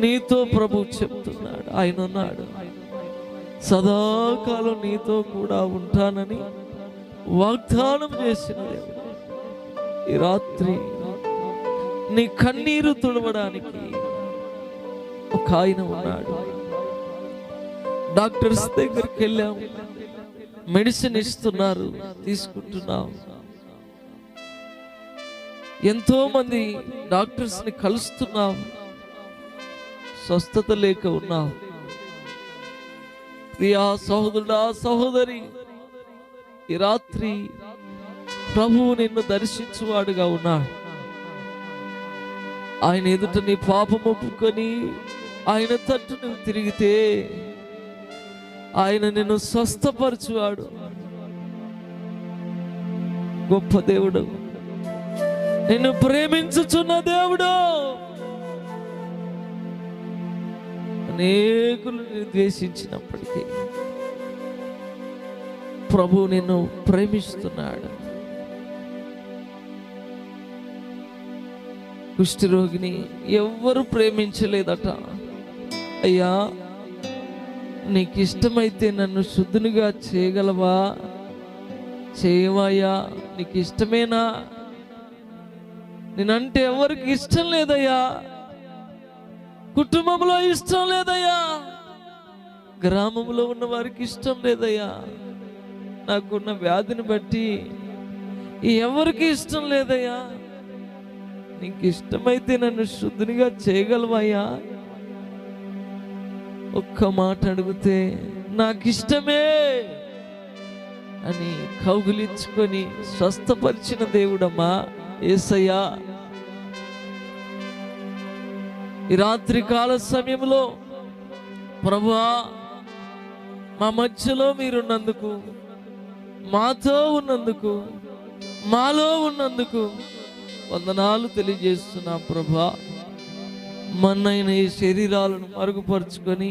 నీతో ప్రభు చెప్తున్నాడు. ఆయన ఉన్నాడు, సదాకాలం నీతో కూడా ఉంటానని వాగ్దానం చేసిన దేవుడు ఈ రాత్రి నీ కన్నీరు తుడవడానికి ఒక ఆయన ఉన్నాడు. డాక్టర్స్ దగ్గరికి వెళ్ళాం, మెడిసిన్ ఇస్తున్నారు, తీసుకుంటున్నాం. ఎంతో మంది డాక్టర్స్ ని కలుస్తున్నాం, స్వస్థత లేక ఉన్నాం. ప్రియా సహోదరుడా, సహోదరి, ఈ రాత్రి ప్రభువు నిన్ను దర్శించువాడుగా ఉన్నాడు. ఆయన ఎదుట నీ పాపం ఒప్పుకొని ఆయన తట్టు నువ్వు తిరిగితే ఆయన నిన్ను స్వస్థపరచువాడు. గొప్ప దేవుడు, నిన్ను ప్రేమించుచున్న దేవుడు. అనేకులు ద్వేషించినప్పటికీ ప్రభు నిన్ను ప్రేమిస్తున్నాడు. కుష్ఠరోగిని ఎవ్వరు ప్రేమించలేదట. అయ్యా, నీకు ఇష్టమైతే నన్ను శుద్ధునిగా చేయగలవా, చేయవయ్యా, నీకు ఇష్టమేనా? నేనంటే ఎవరికి ఇష్టం లేదయ్యా, కుటుంబంలో ఇష్టం లేదయ్యా, గ్రామంలో ఉన్న వారికి ఇష్టం లేదయ్యా, నాకున్న వ్యాధిని బట్టి ఎవరికి ఇష్టం లేదయ్యా, నీకు ఇష్టమైతే నన్ను శుద్ధునిగా చేయగలవయ్యా? ఒక్క మాట అడిగితే నాకు ఇష్టమే అని కౌగిలించుకొని స్వస్థపరిచిన దేవుడమ్మా యేసయ్యా. ఈ రాత్రి కాల సమయంలో ప్రభువా, మా మధ్యలో మీరున్నందుకు, మాతో ఉన్నందుకు, మాలో ఉన్నందుకు వందనాలు తెలియజేస్తున్నాం ప్రభువా. మన్నైన ఈ శరీరాలను మరుగుపరుచుకొని